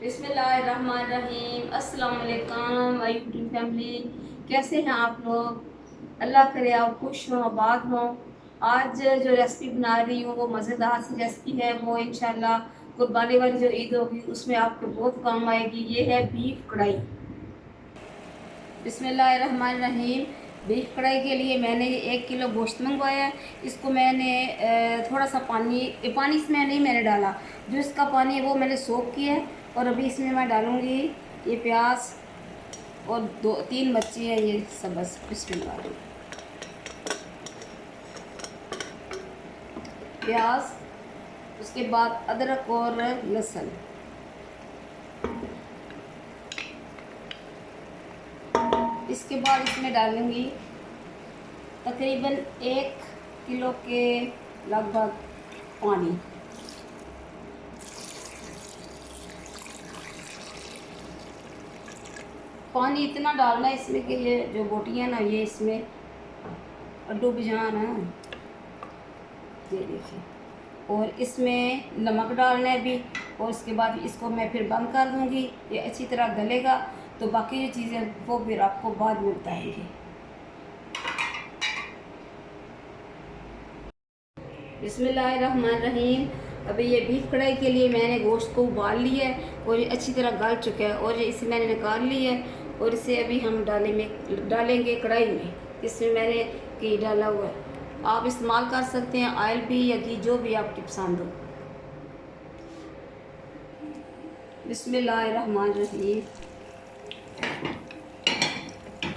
बिस्मिल्लाहिर्रहमानिर्रहीम। अस्सलाम वालेकुम माय यूट्यूब फैमिली, कैसे हैं आप लोग? अल्लाह करे आप खुश हों, आबाद हों। आज जो रेसिपी बना रही हूँ वो मज़ेदार सी रेसिपी है। वो इंशाल्लाह कुर्बानी वाली जो ईद होगी उसमें आपके बहुत काम आएगी। ये है बीफ कढ़ाई। बिस्मिल्लाहिर्रहमानिर्रहीम। बीफ कढ़ाई के लिए मैंने 1 किलो गोश्त मंगवाया है। इसको मैंने थोड़ा सा पानी इसमें नहीं मैंने डाला, जो इसका पानी है वो मैंने सोख किया है। और अभी इसमें मैं डालूँगी ये प्याज और 2-3 मिर्ची है ये सब्ज़। बिस्मिल्लाह। प्याज, उसके बाद अदरक और लहसुन। इसके बाद इसमें डालूँगी तकरीबन 1 किलो के लगभग पानी। पानी इतना डालना है इसमें कि ये जो बोटियाँ ना ये इसमें डूब जाना। ये देखिए। और इसमें नमक डालना है भी। और उसके बाद इसको मैं फिर बंद कर दूँगी। ये अच्छी तरह गलेगा तो बाकी जो चीज़ें वो फिर आपको बाद में बताएंगे। बिस्मिल्लाहिर्रहमानिर्रहीम। अभी ये बीफ कढ़ाई के लिए मैंने गोश्त को उबाल लिया है और ये अच्छी तरह गल चुका है और ये इसे मैंने निकाल लिया है। और इसे अभी हम डालेंगे कढ़ाई में। इसमें मैंने घी डाला हुआ है। आप इस्तेमाल कर सकते हैं ऑयल भी या घी, जो भी आपकी पसंद हो। बिस्मिल्लाहिर्रहमानिर्रहीम।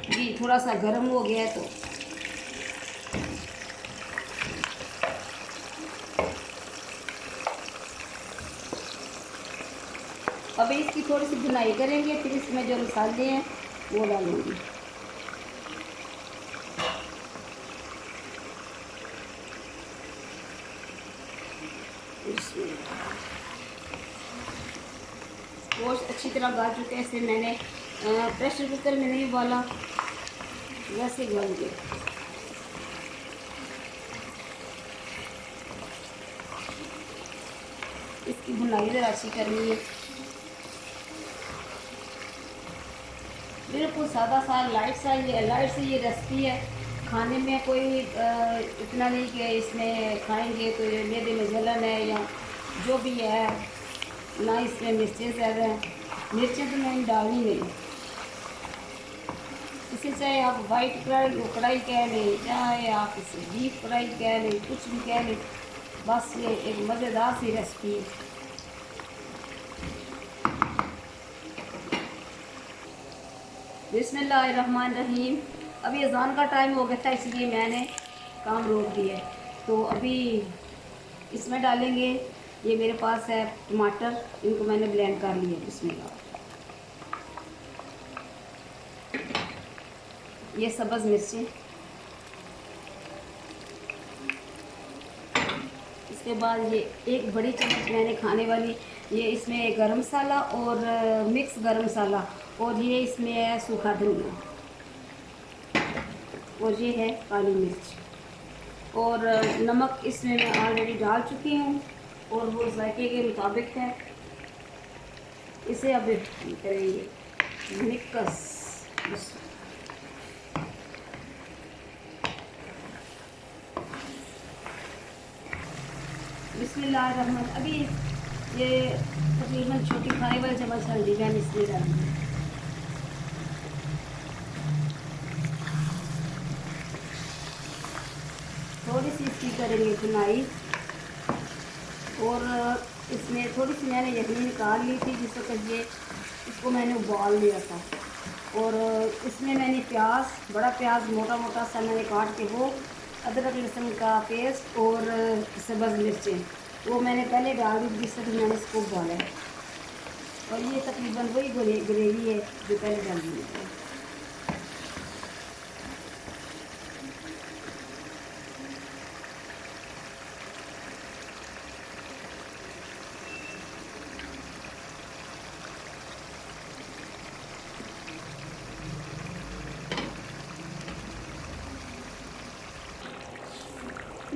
घी थोड़ा सा गर्म हो गया है तो अभी इसकी थोड़ी सी भुनाई करेंगे, फिर इसमें जो मसाले हैं वो डालूंगी। गोश्त अच्छी तरह गल चुके हैं। इसे मैंने प्रेशर कुकर में नहीं उबाला, वैसे गल गए। इसकी भुनाई ज़रा अच्छी करनी है। बिल्कुल सादा सा लाइट सी ये रेसिपी है। खाने में कोई इतना नहीं कि इसमें खाएंगे तो ये मैदे में जलन है या जो भी है। ना इसमें मिर्चें ज़्यादा हैं, मिर्चें तो मैंने डालनी नहीं। इसे चाहे आप वाइट कढ़ाई कह लें, चाहे आप इसे बीफ कढ़ाई कह लें, कुछ भी कह लें, बस ये एक मज़ेदार सी रेसिपी है। बिस्मिल्लाहिर्रहमानिर्रहीम। अभी अज़ान का टाइम हो गया था इसलिए मैंने काम रोक दिया है। तो अभी इसमें डालेंगे, ये मेरे पास है टमाटर, इनको मैंने ब्लेंड कर लिया। बिस्मिल्लाह। ये सब्ज़ मिर्ची, इसके बाद ये एक बड़ी चम्मच मैंने खाने वाली, ये इसमें गरम मसाला और मिक्स गरम मसाला, और ये इसमें है सूखा धनिया, और ये है काली मिर्च। और नमक इसमें मैं ऑलरेडी डाल चुकी हूँ और वो जायके के मुताबिक है। इसे अब करेंगे मिक्स। बिस्मिल्लाहिर्रहमान। अभी ये तकरीबन छोटी खाने वाली चम्मच हल्दी मैंने इसलिए डाली है। थोड़ी सी इसकी करेंगे भुनाई। और इसमें थोड़ी सी मैंने यखनी निकाल ली थी जिस वक्त ये इसको मैंने उबाल लिया था। और इसमें मैंने प्याज, बड़ा प्याज मोटा मोटा सा मैंने काट के वो, अदरक लहसुन का पेस्ट और सब्ज़ मिर्चें वो मैंने पहले डाल दी जिस वक्त मैंने इसको उबाला है। और ये तकरीबन वही ग्रेवी है जो पहले डाल दी है।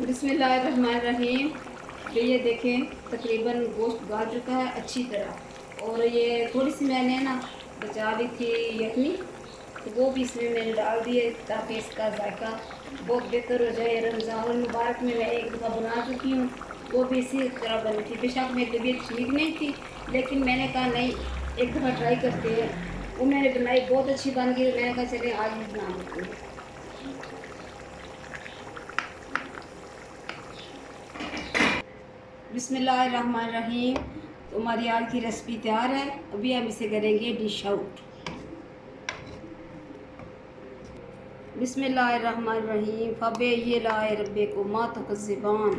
बिस्मिल्लाहिर्रहमानिर्रहीम। तो ये देखें तकरीबन गोश्त गल चुका है अच्छी तरह। और ये थोड़ी सी मैंने ना बचा ली थी यखनी, तो वो भी इसमें मैंने डाल दिए ताकि इसका जायका बहुत बेहतर हो जाए। रमज़ान मुबारक में मैं एक दफ़ा बना चुकी हूँ, वो भी इसी तरह बनी थी। बेशक मेरी तबीयत ठीक नहीं थी, लेकिन मैंने कहा नहीं, एक दफ़ा ट्राई करते हैं। वो मैंने बनाई, बहुत अच्छी बन गई। मैंने कहा चलिए आज भी बना लेते हैं। बिस्मिल्लाहिर्रहमानिर्रहीम। तो हमारी आज की रेसिपी तैयार है। अभी हम इसे करेंगे डिश आउट। बिस्मिल्लाहिर्रहमानिर्रहीम। फ़बे ये लाए रब्बे को मात ज़बान।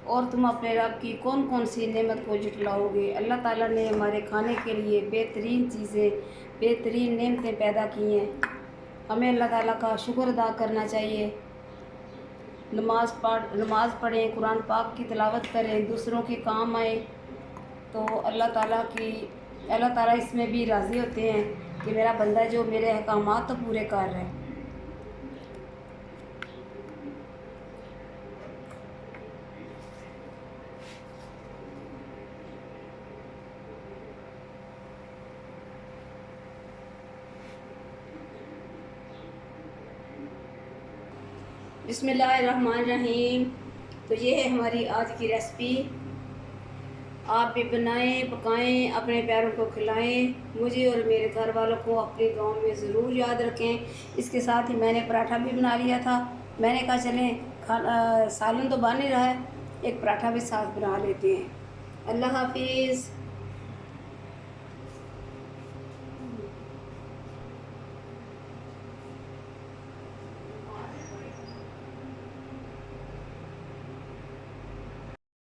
और तुम अपने रब की कौन कौन सी नेमत को जुटलाओगे। अल्लाह ताला ने हमारे खाने के लिए बेहतरीन चीज़ें, बेहतरीन नेमतें पैदा की हैं। हमें अल्लाह ताला का शुक्र अदा करना चाहिए। नमाज़ पढ़ें, कुरान पाक की तिलावत करें, दूसरों के काम आए, तो अल्लाह ताला इसमें भी राज़ी होते हैं कि मेरा बंदा जो मेरे अहकामात तो पूरे कर रहा है। बिस्मिल्लाहिर्रहमानिर्रहीम। तो ये है हमारी आज की रेसिपी। आप भी बनाएं, पकाएं, अपने प्यारों को खिलाएं। मुझे और मेरे घर वालों को अपने गाँव में ज़रूर याद रखें। इसके साथ ही मैंने पराठा भी बना लिया था। मैंने कहा चलें सालन तो बन ही रहा है, एक पराठा भी साथ बना लेते हैं। अल्लाह हाफिज़।